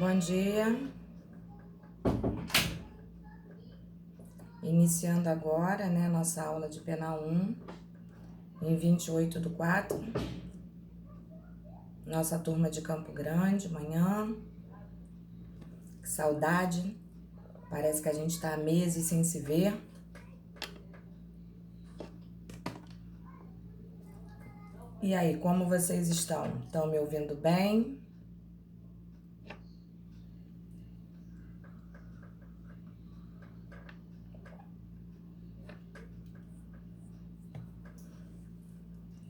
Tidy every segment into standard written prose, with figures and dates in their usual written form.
Bom dia. Iniciando agora, né, nossa aula de Penal 1, em 28/4. Nossa turma de Campo Grande, manhã. Que saudade. Parece que a gente tá há meses sem se ver. E aí, como vocês estão? Estão me ouvindo bem?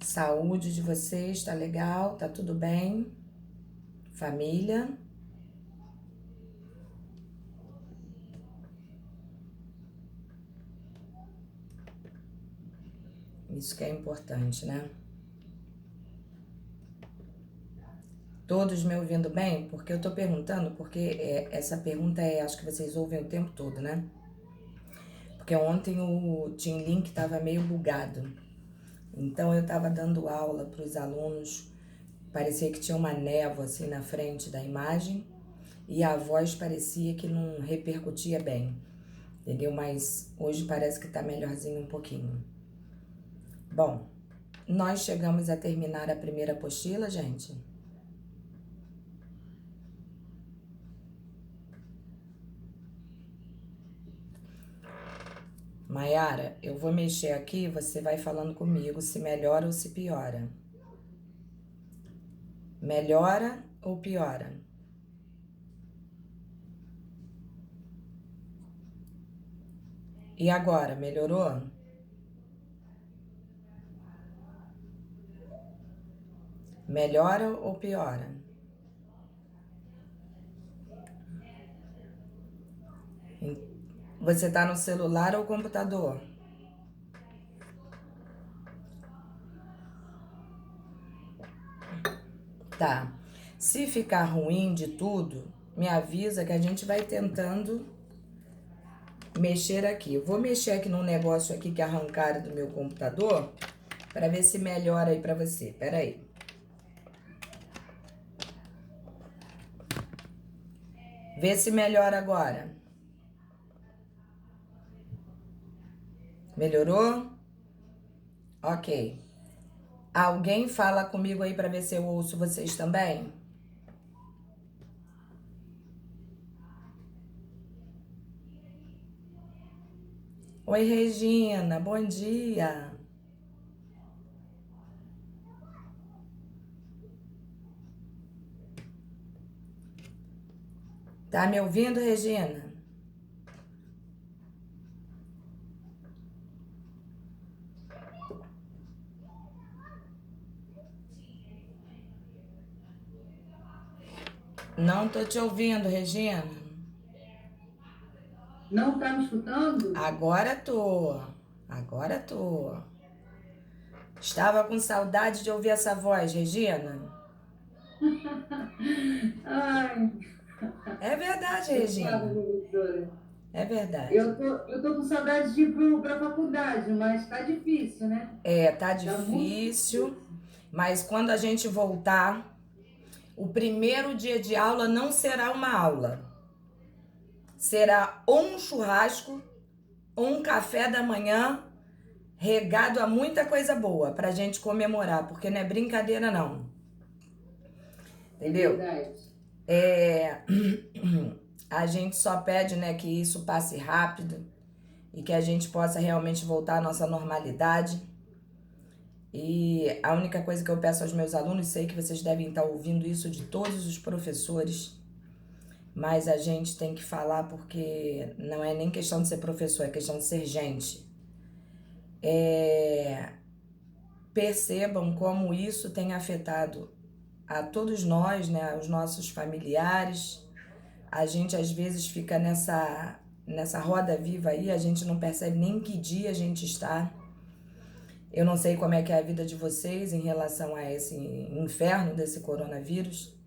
Saúde de vocês, tá legal? Tá tudo bem? Família? Isso que é importante, né? Todos me ouvindo bem? Porque eu tô perguntando, porque essa pergunta acho que vocês ouvem o tempo todo, né? Porque ontem o Team Link tava meio bugado. Então eu tava dando aula para os alunos, parecia que tinha uma névoa assim na frente da imagem e a voz parecia que não repercutia bem, entendeu? Mas hoje parece que tá melhorzinho um pouquinho. Bom, nós chegamos a terminar a primeira apostila, gente. Maiara, eu vou mexer aqui, você vai falando comigo se melhora ou se piora. Melhora ou piora? E agora, melhorou? Melhora ou piora? Você tá no celular ou computador? Tá. Se ficar ruim de tudo, me avisa que a gente vai tentando mexer aqui. Eu vou mexer aqui num negócio aqui que arrancaram do meu computador para ver se melhora aí para você. Pera aí. Vê se melhora agora. Melhorou? Ok. Alguém fala comigo aí para ver se eu ouço vocês também? Oi, Regina, bom dia. Tá me ouvindo, Regina? Não tô te ouvindo, Regina. Não tá me escutando? Agora tô. Agora tô. Estava com saudade de ouvir essa voz, Regina. Ai, É verdade, eu falo, Regina. professora. É verdade. Eu tô com saudade de ir para a faculdade, mas tá difícil, né? Tá Tá muito difícil, difícil. mas quando a gente voltar, o primeiro dia de aula não será uma aula. Será ou um churrasco ou um café da manhã regado a muita coisa boa pra gente comemorar, porque não é brincadeira não. É Entendeu? verdade. É, a gente só pede, né, que isso passe rápido e que a gente possa realmente voltar à nossa normalidade. E a única coisa que eu peço aos meus alunos, sei que vocês devem estar ouvindo isso de todos os professores, mas a gente tem que falar porque não é nem questão de ser professor, é questão de ser gente. Percebam como isso tem afetado a todos nós, né, os nossos familiares. A gente às vezes fica nessa roda viva aí, a gente não percebe nem que dia a gente está. Eu não sei como é que é a vida de vocês em relação a esse inferno desse coronavírus,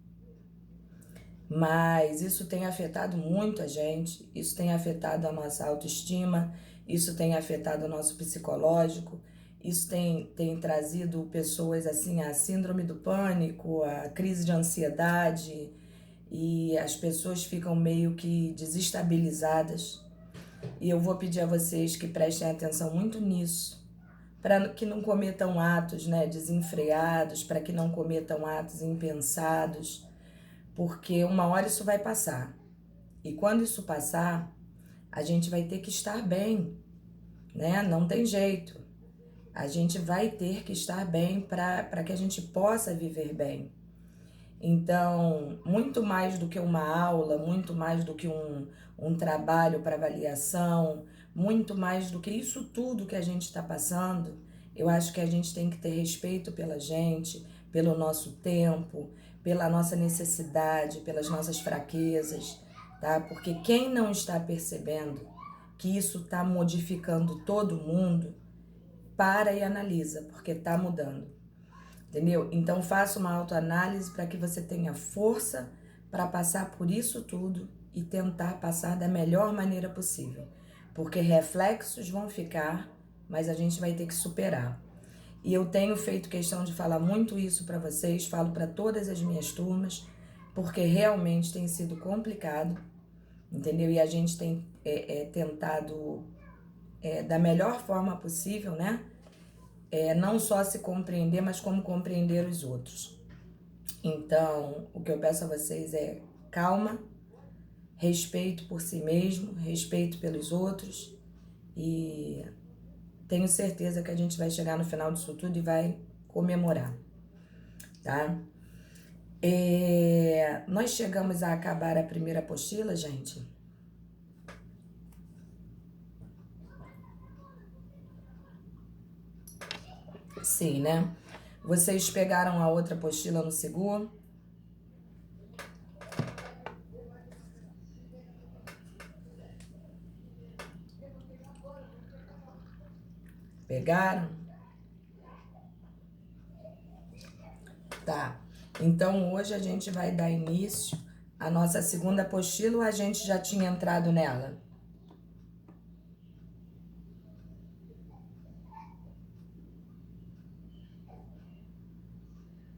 mas isso tem afetado muito a gente, isso tem afetado a nossa autoestima, isso tem afetado o nosso psicológico, isso tem trazido pessoas assim, a síndrome do pânico, a crise de ansiedade, e as pessoas ficam meio que desestabilizadas. E eu vou pedir a vocês que prestem atenção muito nisso, para que não cometam atos, né, desenfreados, para que não cometam atos impensados, porque uma hora isso vai passar. E quando isso passar, a gente vai ter que estar bem, né? Não tem jeito. A gente vai ter que estar bem para que a gente possa viver bem. Então, muito mais do que uma aula, muito mais do que um trabalho para avaliação, muito mais do que isso tudo que a gente está passando, eu acho que a gente tem que ter respeito pela gente, pelo nosso tempo, pela nossa necessidade, pelas nossas fraquezas, tá? Porque quem não está percebendo que isso está modificando todo mundo, para e analisa, porque está mudando. Entendeu? Então faça uma autoanálise para que você tenha força para passar por isso tudo e tentar passar da melhor maneira possível. Porque reflexos vão ficar, mas a gente vai ter que superar. E eu tenho feito questão de falar muito isso para vocês, falo para todas as minhas turmas, porque realmente tem sido complicado, entendeu? E a gente tem tentado da melhor forma possível, né? Não só se compreender, mas como compreender os outros. Então, o que eu peço a vocês é calma, respeito por si mesmo, respeito pelos outros, e tenho certeza que a gente vai chegar no final disso tudo e vai comemorar, tá? Nós chegamos a acabar a primeira apostila, gente? Sim, né? Vocês pegaram a outra apostila no Sigur? Pegaram? Tá. Então hoje a gente vai dar início à nossa segunda apostila ou a gente já tinha entrado nela?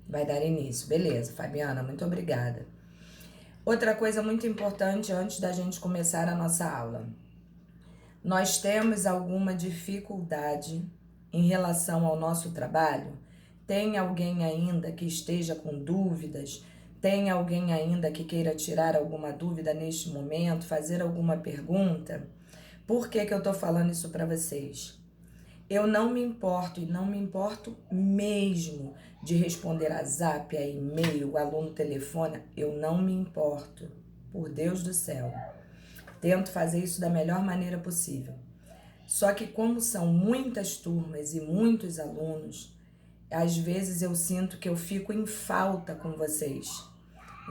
Vai dar início. Beleza, Fabiana, muito obrigada. Outra coisa muito importante antes da gente começar a nossa aula. Nós temos alguma dificuldade em relação ao nosso trabalho? Tem alguém ainda que esteja com dúvidas? Tem alguém ainda que queira tirar alguma dúvida neste momento, fazer alguma pergunta? Por que eu tô falando isso para vocês? Eu não me importo, e não me importo mesmo, de responder a zap, a e-mail, aluno telefona, eu não me importo, por Deus do céu. Tento fazer isso da melhor maneira possível. Só que como são muitas turmas e muitos alunos, às vezes eu sinto que eu fico em falta com vocês,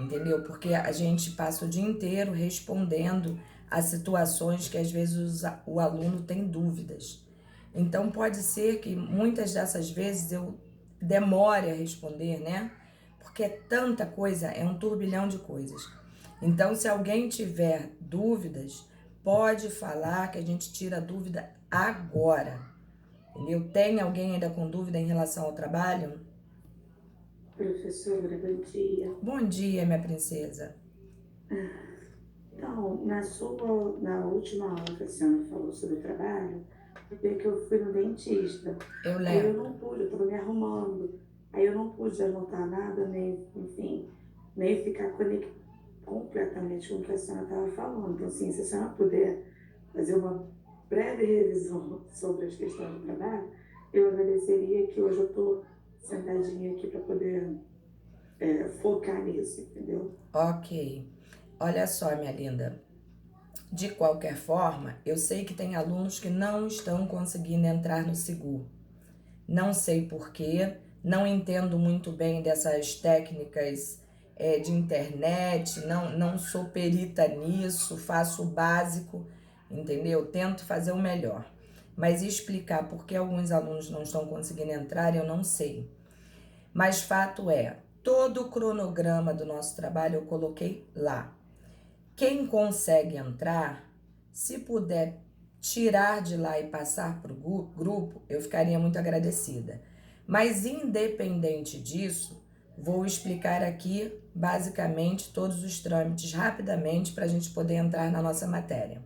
entendeu? Porque a gente passa o dia inteiro respondendo a situações que às vezes o aluno tem dúvidas. Então pode ser que muitas dessas vezes eu demore a responder, né? Porque é tanta coisa, é um turbilhão de coisas. Então, se alguém tiver dúvidas, pode falar que a gente tira a dúvida agora. Entendeu? Tem alguém ainda com dúvida em relação ao trabalho? Professora, bom dia. Bom dia, minha princesa. Então, na última aula que a senhora falou sobre trabalho, foi que eu fui no dentista. Eu Aí eu lembro. não pude, eu estava me arrumando. Aí eu não pude anotar nada, nem, enfim, nem ficar completamente com o que a senhora estava falando. Então, assim, se a senhora puder fazer uma breve revisão sobre as questões do trabalho, eu agradeceria, que hoje eu estou sentadinha aqui para poder focar nisso, entendeu? Ok. Olha só, minha linda. De qualquer forma, eu sei que tem alunos que não estão conseguindo entrar no Sigur. Não sei porquê, não entendo muito bem dessas técnicas de internet, não sou perita nisso, faço o básico, entendeu? Tento fazer o melhor. Mas explicar por que alguns alunos não estão conseguindo entrar, eu não sei. Mas fato é, todo o cronograma do nosso trabalho eu coloquei lá. Quem consegue entrar, se puder tirar de lá e passar para o grupo, eu ficaria muito agradecida. Mas independente disso, Vou explicar aqui, basicamente, todos os trâmites rapidamente para a gente poder entrar na nossa matéria.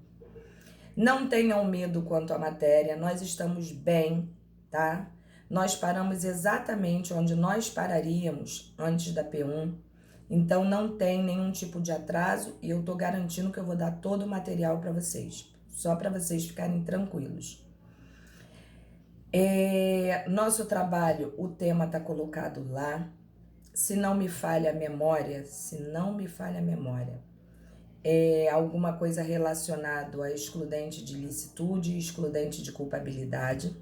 Não tenham medo quanto à matéria, nós estamos bem, tá? Nós paramos exatamente onde nós pararíamos antes da P1, então não tem nenhum tipo de atraso e eu tô garantindo que eu vou dar todo o material para vocês, só para vocês ficarem tranquilos. Nosso trabalho, o tema tá colocado lá. Se não me falha a memória, alguma coisa relacionada a excludente de licitude e excludente de culpabilidade,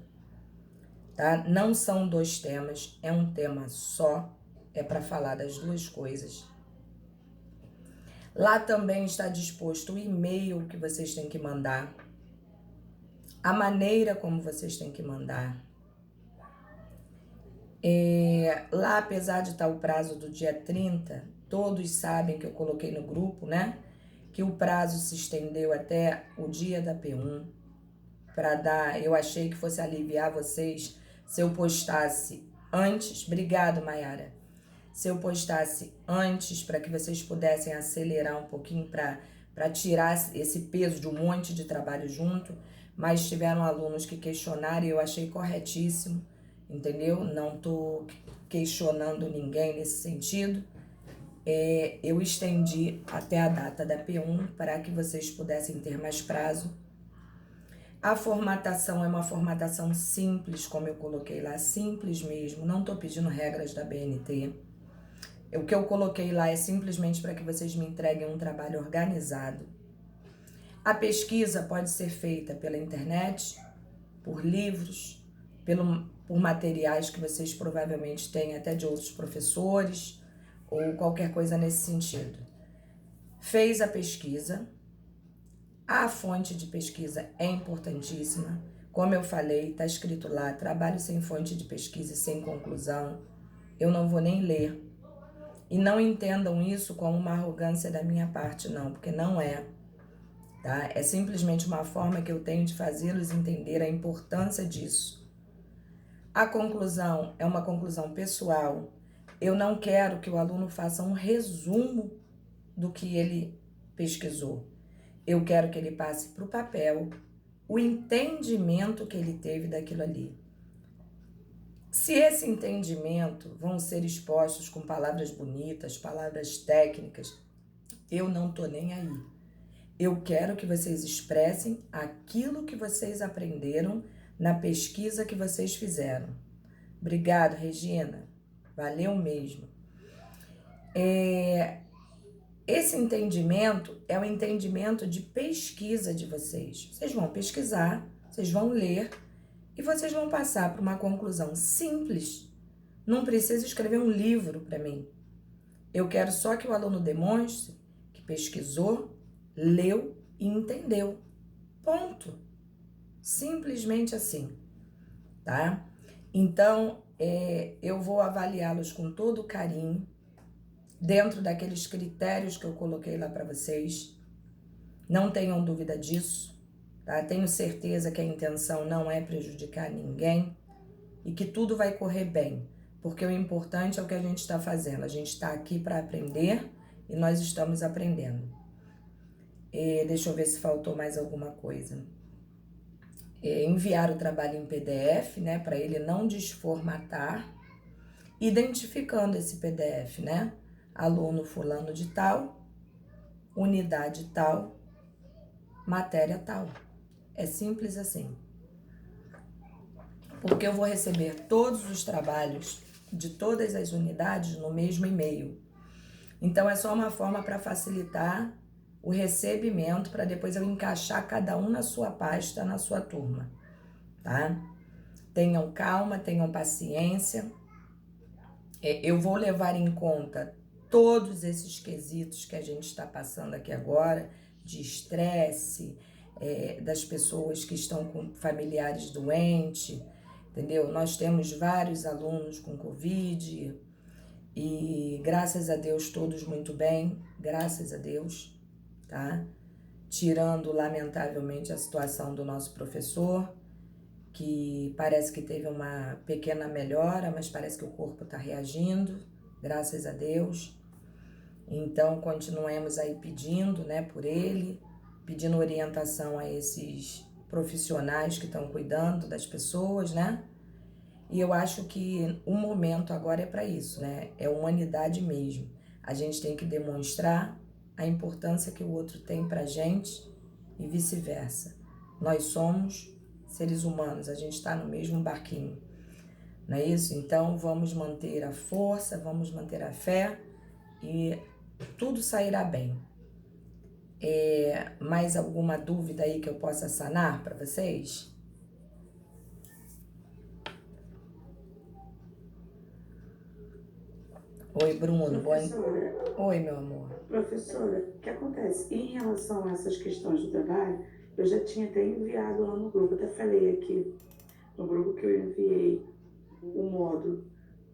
tá? Não são dois temas, é um tema só, é para falar das duas coisas. Lá também está disposto o e-mail que vocês têm que mandar, a maneira como vocês têm que mandar. Lá, apesar de estar o prazo do dia 30, todos sabem que eu coloquei no grupo, né? Que o prazo se estendeu até o dia da P1, eu achei que fosse aliviar vocês se eu postasse antes. Obrigado, Mayara. Se eu postasse antes, para que vocês pudessem acelerar um pouquinho para tirar esse peso de um monte de trabalho junto, mas tiveram alunos que questionaram e eu achei corretíssimo, entendeu? Não estou questionando ninguém nesse sentido. Eu estendi até a data da P1 para que vocês pudessem ter mais prazo. A formatação é uma formatação simples, como eu coloquei lá, simples mesmo, não estou pedindo regras da BNT. O que eu coloquei lá é simplesmente para que vocês me entreguem um trabalho organizado. A pesquisa pode ser feita pela internet, por livros, por materiais que vocês provavelmente têm até de outros professores, ou qualquer coisa nesse sentido. Fez a pesquisa, a fonte de pesquisa é importantíssima. Como eu falei, está escrito lá, trabalho sem fonte de pesquisa e sem conclusão. Eu não vou nem ler. E não entendam isso como uma arrogância da minha parte, não, porque não é. Tá? É simplesmente uma forma que eu tenho de fazê-los entender a importância disso. A conclusão é uma conclusão pessoal. Eu não quero que o aluno faça um resumo do que ele pesquisou. Eu quero que ele passe para o papel o entendimento que ele teve daquilo ali. Se esse entendimento vão ser expostos com palavras bonitas, palavras técnicas, eu não tô nem aí. Eu quero que vocês expressem aquilo que vocês aprenderam na pesquisa que vocês fizeram. Obrigado, Regina. Valeu mesmo. Esse entendimento é o entendimento de pesquisa de vocês. Vocês vão pesquisar, vocês vão ler e vocês vão passar por uma conclusão simples. Não precisa escrever um livro para mim. Eu quero só que o aluno demonstre que pesquisou, leu e entendeu. Ponto. Simplesmente assim, tá? Então, eu vou avaliá-los com todo carinho, dentro daqueles critérios que eu coloquei lá para vocês. Não tenham dúvida disso, tá? Tenho certeza que a intenção não é prejudicar ninguém e que tudo vai correr bem, porque o importante é o que a gente está fazendo. A gente está aqui para aprender e nós estamos aprendendo. Deixa eu ver se faltou mais alguma coisa. Enviar o trabalho em PDF, né, para ele não desformatar, identificando esse PDF, né? Aluno fulano de tal, unidade tal, matéria tal. É simples assim. Porque eu vou receber todos os trabalhos de todas as unidades no mesmo e-mail. Então é só uma forma para facilitar o recebimento, para depois eu encaixar cada um na sua pasta, na sua turma, tá? Tenham calma, tenham paciência. Eu vou levar em conta todos esses quesitos que a gente está passando aqui agora, de estresse, das pessoas que estão com familiares doentes, entendeu? Nós temos vários alunos com Covid e graças a Deus todos muito bem, graças a Deus, tá? Tirando lamentavelmente a situação do nosso professor, que parece que teve uma pequena melhora, mas parece que o corpo está reagindo, graças a Deus. Então, continuemos aí pedindo, né, por ele, pedindo orientação a esses profissionais que estão cuidando das pessoas, né? E eu acho que o momento agora é para isso, né? É humanidade mesmo. A gente tem que demonstrar a importância que o outro tem pra gente e vice-versa. Nós somos seres humanos, a gente está no mesmo barquinho, não é isso? Então, vamos manter a força, vamos manter a fé e tudo sairá bem. Mais alguma dúvida aí que eu possa sanar para vocês? Oi, Bruno. Professora, Oi, meu amor. professora, o que acontece? Em relação a essas questões do trabalho, eu já tinha até enviado lá no grupo, até falei aqui no grupo que eu enviei o módulo,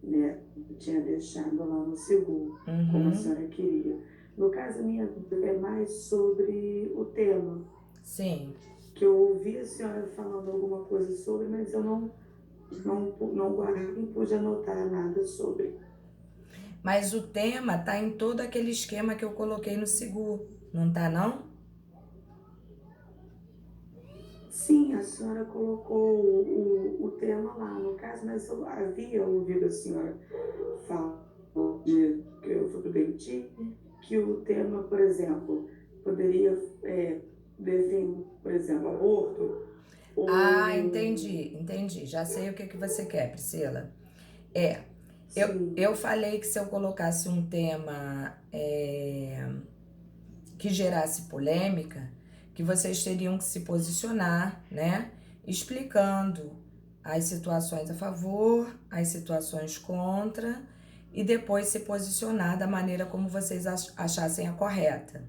né? Eu tinha deixado lá no seguro, como a senhora queria. No caso, a minha dúvida é mais sobre o tema, Sim. que eu ouvi a senhora falando alguma coisa sobre, mas eu não guardei, não pude anotar nada sobre. Mas o tema tá em todo aquele esquema que eu coloquei no seguro, não tá não? Sim, a senhora colocou o tema lá, no caso, mas eu havia ouvido a senhora falar de que eu fui pro DEITI, que o tema, por exemplo, poderia definir, por exemplo, aborto, ou... Ah, entendi. Já sei o que você quer, Priscila. Sim, Eu falei que se eu colocasse um tema que gerasse polêmica, que vocês teriam que se posicionar, né? Explicando as situações a favor, as situações contra, e depois se posicionar da maneira como vocês achassem a correta.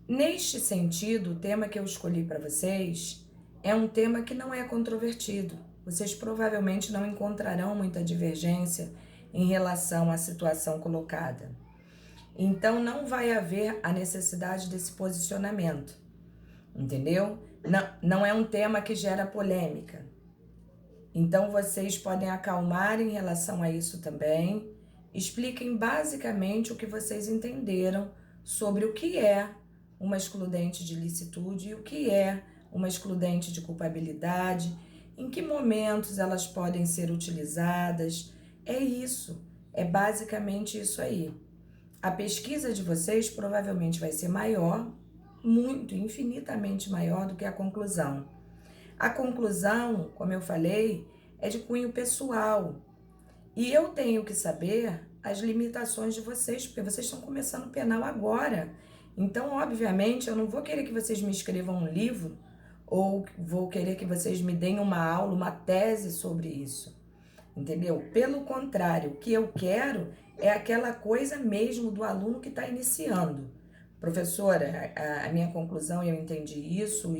Neste sentido, o tema que eu escolhi para vocês é um tema que não é controvertido. Vocês provavelmente não encontrarão muita divergência em relação à situação colocada. Então, não vai haver a necessidade desse posicionamento, entendeu? Não é um tema que gera polêmica. Então, vocês podem acalmar em relação a isso também. Expliquem basicamente o que vocês entenderam sobre o que é uma excludente de licitude e o que é uma excludente de culpabilidade, em que momentos elas podem ser utilizadas. É isso, é basicamente isso aí. A pesquisa de vocês provavelmente vai ser maior, muito, infinitamente maior do que a conclusão. A conclusão, como eu falei, é de cunho pessoal. E eu tenho que saber as limitações de vocês, porque vocês estão começando o penal agora. Então, obviamente, eu não vou querer que vocês me escrevam um livro ou vou querer que vocês me deem uma aula, uma tese sobre isso. Entendeu? Pelo contrário, o que eu quero é aquela coisa mesmo do aluno que está iniciando. Professora, a minha conclusão, eu entendi isso,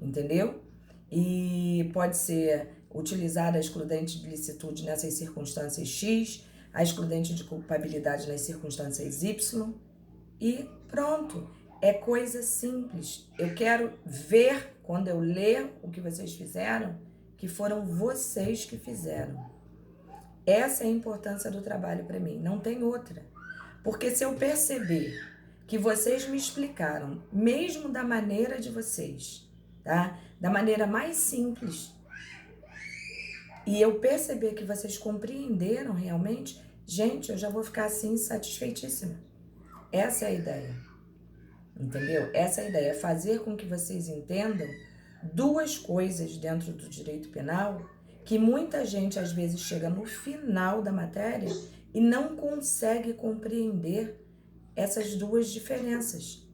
entendeu? E pode ser utilizada a excludente de licitude nessas circunstâncias X, a excludente de culpabilidade nas circunstâncias Y, e pronto. É coisa simples. Eu quero ver, quando eu ler o que vocês fizeram, que foram vocês que fizeram. Essa é a importância do trabalho para mim, não tem outra. Porque se eu perceber que vocês me explicaram, mesmo da maneira de vocês, tá? Da maneira mais simples, e eu perceber que vocês compreenderam realmente, gente, eu já vou ficar assim satisfeitíssima. Essa é a ideia, entendeu? Essa é a ideia, fazer com que vocês entendam duas coisas dentro do direito penal que muita gente às vezes chega no final da matéria e não consegue compreender essas duas diferenças,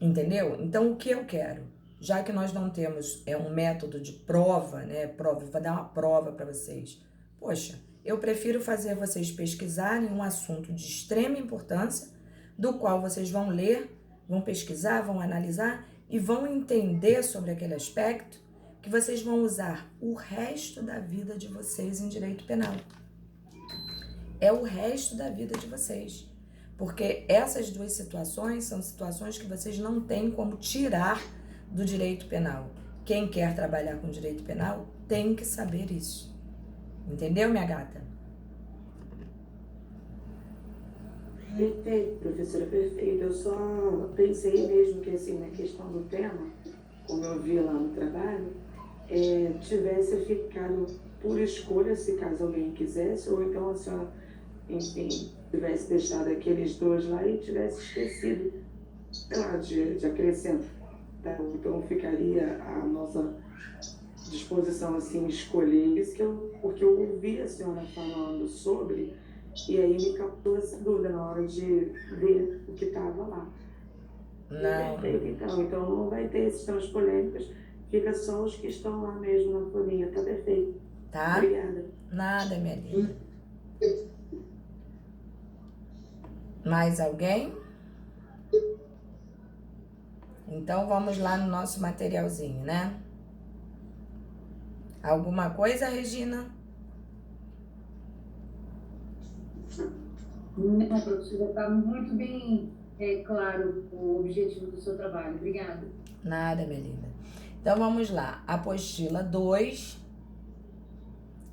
entendeu? Então, o que eu quero? Já que nós não temos um método de prova, né? Prova, vou dar uma prova para vocês. Poxa, eu prefiro fazer vocês pesquisarem um assunto de extrema importância, do qual vocês vão ler, vão pesquisar, vão analisar e vão entender sobre aquele aspecto que vocês vão usar o resto da vida de vocês em direito penal. É o resto da vida de vocês. Porque essas duas situações são situações que vocês não têm como tirar do direito penal. Quem quer trabalhar com direito penal tem que saber isso. Entendeu, minha gata? Perfeito, professora, perfeito. Eu só pensei mesmo que, assim, na questão do tema, como eu vi lá no trabalho, tivesse ficado por escolha, se caso alguém quisesse, ou então a senhora, enfim, tivesse deixado aqueles dois lá e tivesse esquecido, sei lá, de acrescentar. Então ficaria a nossa disposição, assim, escolher. Isso que porque eu ouvi a senhora falando sobre, e aí me captou essa dúvida na hora de ver o que estava lá. Não, Perfeito, então não vai ter esses temas polêmicos, fica só os que estão lá mesmo na folhinha, tá perfeito. tá? Obrigada. Nada, minha linda. Mais alguém? Então vamos lá no nosso materialzinho, né? Alguma coisa, Regina? Não, professora, está muito bem claro o objetivo do seu trabalho. Obrigada. Nada, minha linda. Então vamos lá. Apostila 2,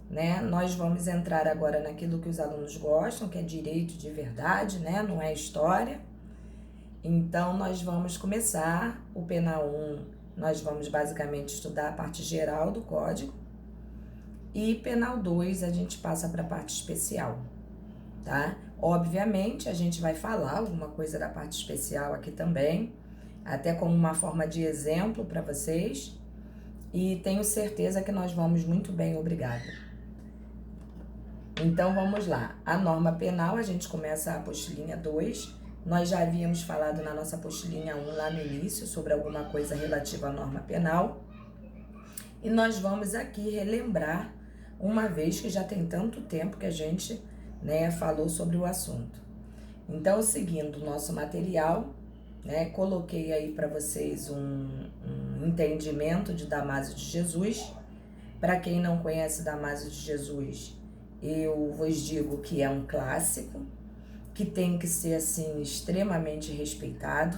né? Nós vamos entrar agora naquilo que os alunos gostam, que é direito de verdade, né? Não é história. Então nós vamos começar o penal 1, nós vamos basicamente estudar a parte geral do código. E penal 2 a gente passa para a parte especial, tá? Obviamente a gente vai falar alguma coisa da parte especial aqui também, até como uma forma de exemplo para vocês. E tenho certeza que nós vamos muito bem, obrigada. Então vamos lá. A norma penal, a gente começa a apostilinha 2. Nós já havíamos falado na nossa apostilinha 1 lá no início sobre alguma coisa relativa à norma penal. E nós vamos aqui relembrar, uma vez que já tem tanto tempo que a gente, né, falou sobre o assunto. Então, seguindo o nosso material, né, coloquei aí para vocês um entendimento de Damásio de Jesus. Para quem não conhece Damásio de Jesus, eu vos digo que é um clássico, que tem que ser, assim, extremamente respeitado.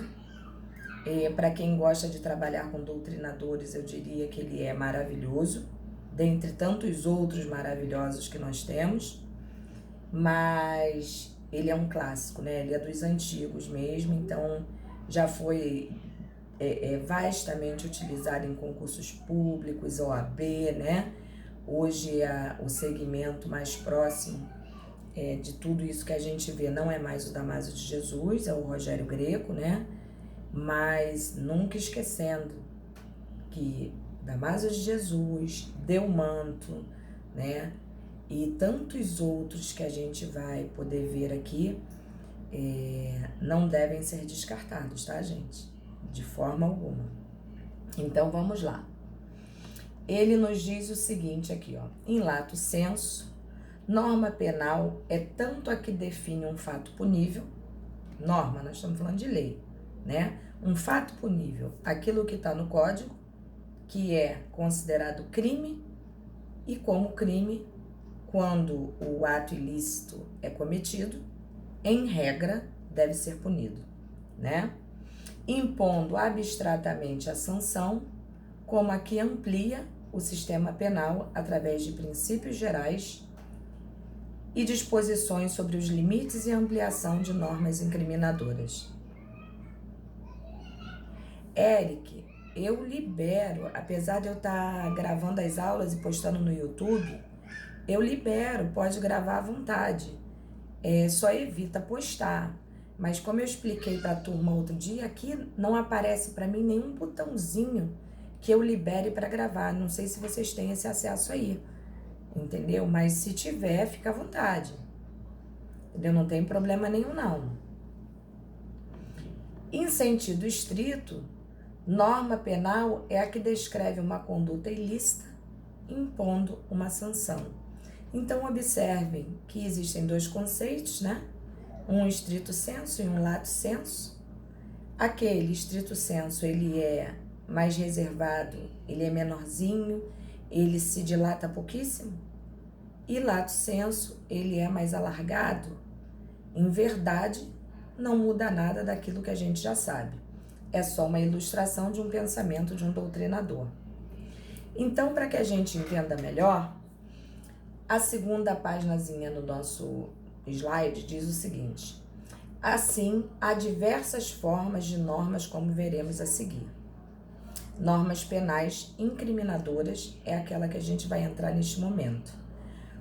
Para quem gosta de trabalhar com doutrinadores, eu diria que ele é maravilhoso, dentre tantos outros maravilhosos que nós temos, mas ele é um clássico, né? Ele é dos antigos mesmo, então já foi vastamente utilizado em concursos públicos, OAB, né? Hoje o segmento mais próximo de tudo isso que a gente vê não é mais o Damásio de Jesus, é o Rogério Greco, né? Mas nunca esquecendo que Damásio de Jesus, Delmanto, né? E tantos outros que a gente vai poder ver aqui, não devem ser descartados, tá, gente? De forma alguma. Então, vamos lá. Ele nos diz o seguinte aqui, ó. Em lato sensu, norma penal é tanto a que define um fato punível, norma, nós estamos falando de lei, né? Um fato punível, aquilo que está no código, que é considerado crime, e como crime, quando o ato ilícito é cometido, em regra, deve ser punido, né? Impondo abstratamente a sanção, como a que amplia o sistema penal através de princípios gerais e disposições sobre os limites e ampliação de normas incriminadoras. Eric, eu libero, apesar de eu estar gravando as aulas e postando no YouTube, eu libero, pode gravar à vontade, só evita postar. Mas como eu expliquei para a turma outro dia, aqui não aparece para mim nenhum botãozinho que eu libere para gravar. Não sei se vocês têm esse acesso aí, entendeu? Mas se tiver, fica à vontade, entendeu? Não tem problema nenhum, não. Em sentido estrito, norma penal é a que descreve uma conduta ilícita, impondo uma sanção. Então, observem que existem dois conceitos, né? Um estrito sensu e um lato sensu. Aquele estrito sensu, ele é mais reservado, ele é menorzinho, ele se dilata pouquíssimo. E lato sensu, ele é mais alargado. Em verdade, não muda nada daquilo que a gente já sabe. É só uma ilustração de um pensamento de um doutrinador. Então, para que a gente entenda melhor, a segunda paginazinha no nosso slide diz o seguinte: Assim, há diversas formas de normas, como veremos a seguir. Normas penais incriminadoras é aquela que a gente vai entrar neste momento.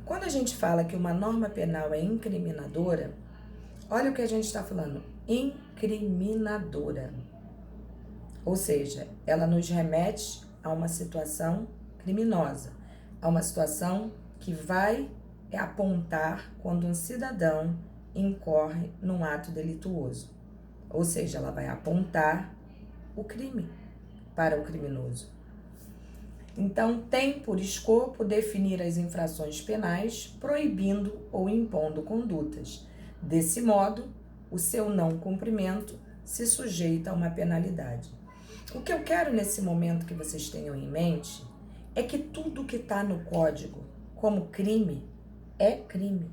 Quando a gente fala que uma norma penal é incriminadora, olha o que a gente está falando, incriminadora. Ou seja, ela nos remete a uma situação criminosa, a uma situação que vai apontar quando um cidadão incorre num ato delituoso. Ou seja, ela vai apontar o crime para o criminoso. Então, tem por escopo definir as infrações penais, proibindo ou impondo condutas. Desse modo, o seu não cumprimento se sujeita a uma penalidade. O que eu quero nesse momento que vocês tenham em mente é que tudo que está no código como crime é crime.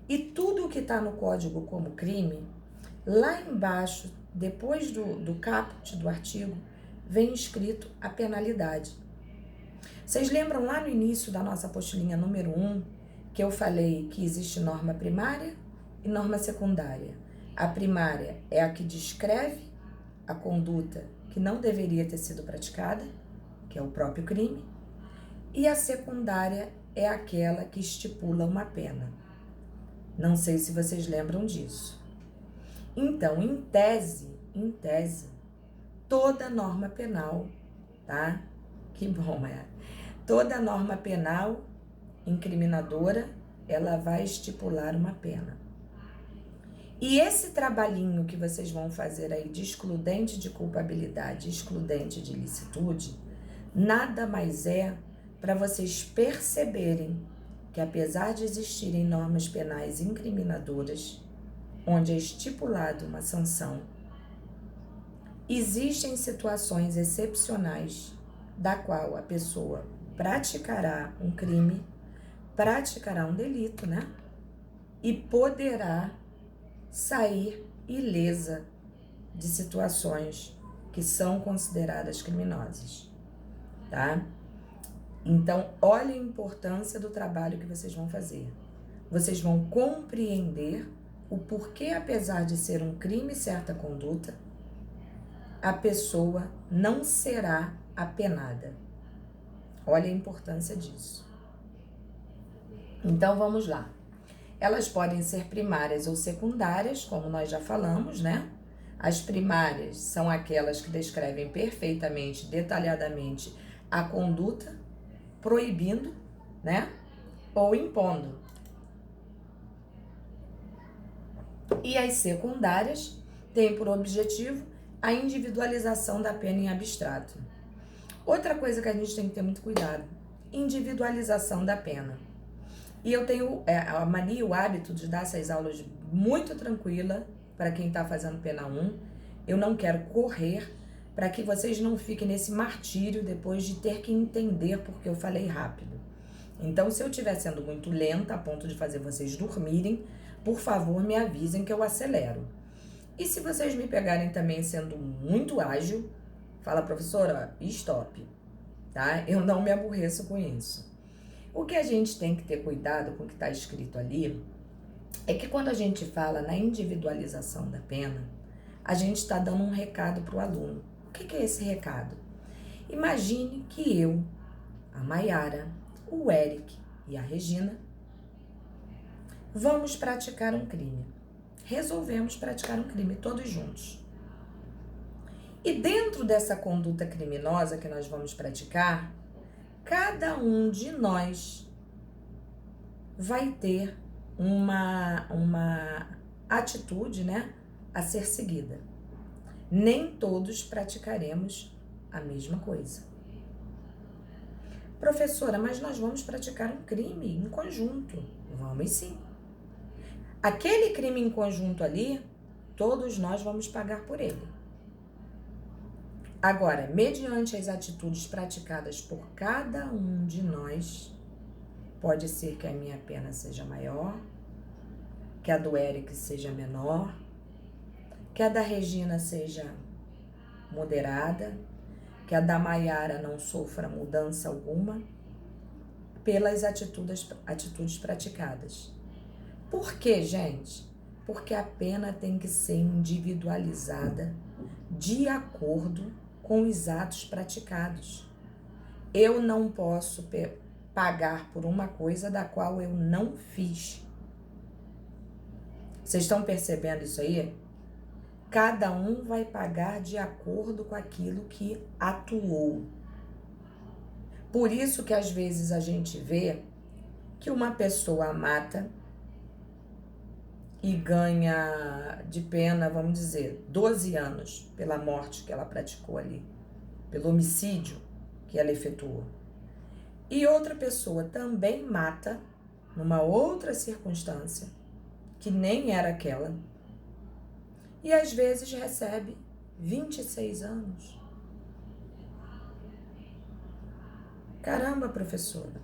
E tudo que está no código como crime, lá embaixo, depois do caput do artigo, vem escrito a penalidade. Vocês lembram lá no início da nossa apostilinha número 1, que eu falei que existe norma primária e norma secundária. A primária é a que descreve a conduta que não deveria ter sido praticada, que é o próprio crime, e a secundária é aquela que estipula uma pena. Não sei se vocês lembram disso. Então, em tese, toda norma penal, tá? Que bom, toda norma penal incriminadora, ela vai estipular uma pena. E esse trabalhinho que vocês vão fazer aí de excludente de culpabilidade, excludente de ilicitude, nada mais é para vocês perceberem que apesar de existirem normas penais incriminadoras, onde é estipulado uma sanção, existem situações excepcionais da qual a pessoa praticará um crime, praticará um delito, né? E poderá sair ilesa de situações que são consideradas criminosas, tá? Então, olha a importância do trabalho que vocês vão fazer. Vocês vão compreender o porquê, apesar de ser um crime certa conduta, a pessoa não será apenada. Olha a importância disso. Então, vamos lá. Elas podem ser primárias ou secundárias, como nós já falamos, né? As primárias são aquelas que descrevem perfeitamente, detalhadamente a conduta, proibindo, né? Ou impondo. E as secundárias têm por objetivo a individualização da pena em abstrato. Outra coisa que a gente tem que ter muito cuidado, individualização da pena. E eu tenho a mania, o hábito de dar essas aulas muito tranquila para quem está fazendo pena 1. Eu não quero correr para que vocês não fiquem nesse martírio depois de ter que entender porque eu falei rápido. Então, se eu estiver sendo muito lenta a ponto de fazer vocês dormirem, por favor, me avisem que eu acelero. E se vocês me pegarem também sendo muito ágil, fala, professora, stop, tá? Eu não me aborreço com isso. O que a gente tem que ter cuidado com o que está escrito ali é que quando a gente fala na individualização da pena, a gente está dando um recado para o aluno. O que é esse recado? Imagine que eu, a Maiara, o Eric e a Regina vamos praticar um crime. Resolvemos praticar um crime todos juntos. E dentro dessa conduta criminosa que nós vamos praticar, cada um de nós vai ter uma atitude, né, a ser seguida. Nem todos praticaremos a mesma coisa. Professora, mas nós vamos praticar um crime em conjunto. Vamos sim. Aquele crime em conjunto ali, todos nós vamos pagar por ele. Agora, mediante as atitudes praticadas por cada um de nós, pode ser que a minha pena seja maior, que a do Eric seja menor, que a da Regina seja moderada, que a da Maiara não sofra mudança alguma, pelas atitudes praticadas. Por quê, gente? Porque a pena tem que ser individualizada de acordo com os atos praticados. Eu não posso pagar por uma coisa da qual eu não fiz. Vocês estão percebendo isso aí? Cada um vai pagar de acordo com aquilo que atuou. Por isso que às vezes a gente vê que uma pessoa mata e ganha de pena, vamos dizer, 12 anos pela morte que ela praticou ali, pelo homicídio que ela efetuou. E outra pessoa também mata, numa outra circunstância, que nem era aquela, e às vezes recebe 26 anos. Caramba, professora.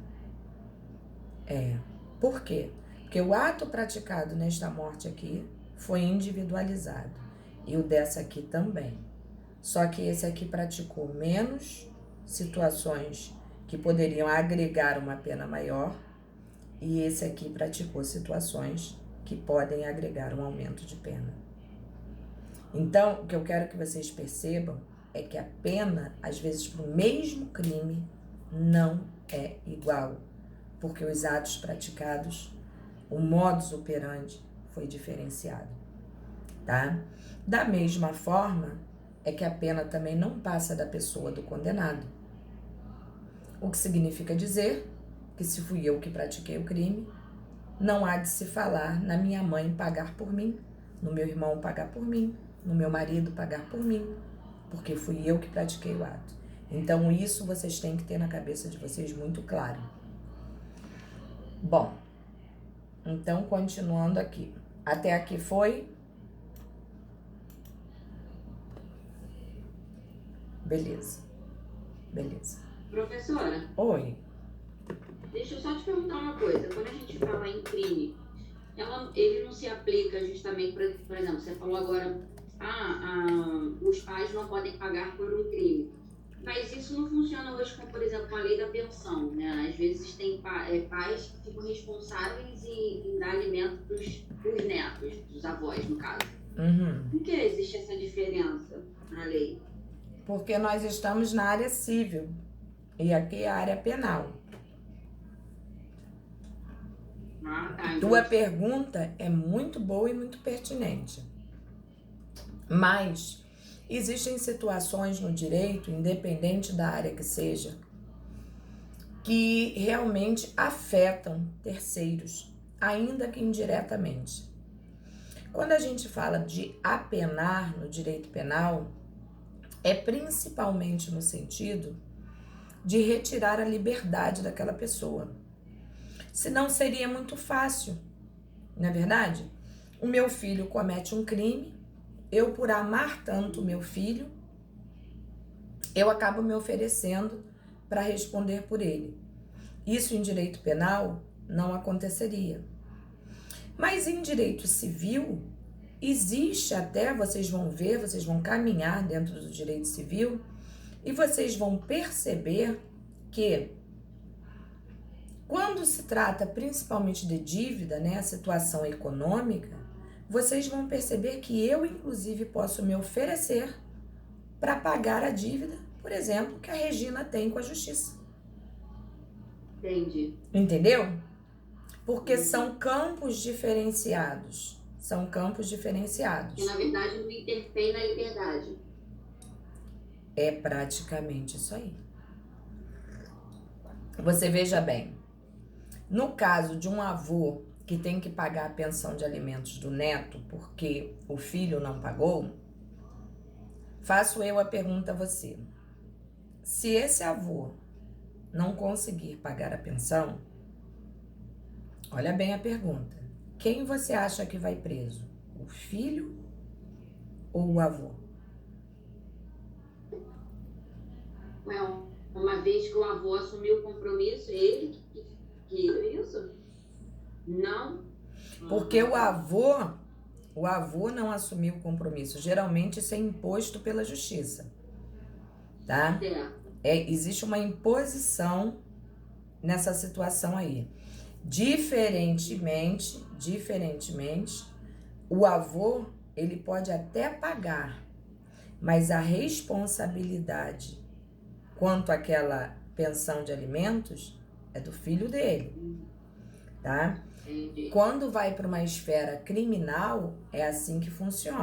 Por quê? Porque o ato praticado nesta morte aqui foi individualizado. E o dessa aqui também. Só que esse aqui praticou menos situações que poderiam agregar uma pena maior. E esse aqui praticou situações que podem agregar um aumento de pena. Então, o que eu quero que vocês percebam é que a pena, às vezes, para o mesmo crime, não é igual. Porque os atos praticados, o modus operandi foi diferenciado, tá? Da mesma forma, é que a pena também não passa da pessoa do condenado. O que significa dizer que se fui eu que pratiquei o crime, não há de se falar na minha mãe pagar por mim, no meu irmão pagar por mim, no meu marido pagar por mim, porque fui eu que pratiquei o ato. Então isso vocês têm que ter na cabeça de vocês muito claro. Bom, então continuando aqui. Até aqui foi? Beleza. Professora, Oi. deixa eu só te perguntar uma coisa. Quando a gente fala em crime, ele não se aplica justamente, por exemplo, você falou agora, os pais não podem pagar por um crime. Mas isso não funciona hoje com, por exemplo, a lei da pensão, né? Às vezes tem pais que ficam responsáveis em dar alimento para os netos, dos avós, no caso. Por que existe essa diferença na lei? Porque nós estamos na área civil e aqui é a área penal. Tua pergunta é muito boa e muito pertinente. Mas existem situações no direito, independente da área que seja, que realmente afetam terceiros, ainda que indiretamente. Quando a gente fala de apenar no direito penal, é principalmente no sentido de retirar a liberdade daquela pessoa. Senão seria muito fácil, não é verdade? O meu filho comete um crime, eu, por amar tanto o meu filho, eu acabo me oferecendo para responder por ele. Isso em direito penal não aconteceria. Mas em direito civil, existe até, vocês vão ver, vocês vão caminhar dentro do direito civil e vocês vão perceber que quando se trata principalmente de dívida, né, a situação econômica, vocês vão perceber que eu, inclusive, posso me oferecer para pagar a dívida, por exemplo, que a Regina tem com a justiça. Entendi. Entendeu? Porque são campos diferenciados. São campos diferenciados. Que, na verdade, não interfere na liberdade. É praticamente isso aí. Você veja bem, no caso de um avô que tem que pagar a pensão de alimentos do neto porque o filho não pagou, faço eu a pergunta a você. Se esse avô não conseguir pagar a pensão, olha bem a pergunta. Quem você acha que vai preso? O filho ou o avô? Well, uma vez que o avô assumiu o compromisso, ele que isso? Não. Porque o avô não assumiu o compromisso. Geralmente isso é imposto pela justiça, tá? Existe uma imposição nessa situação aí. Diferentemente o avô, ele pode até pagar, mas a responsabilidade quanto àquela pensão de alimentos é do filho dele, tá? Entendi. Quando vai para uma esfera criminal, é assim que funciona.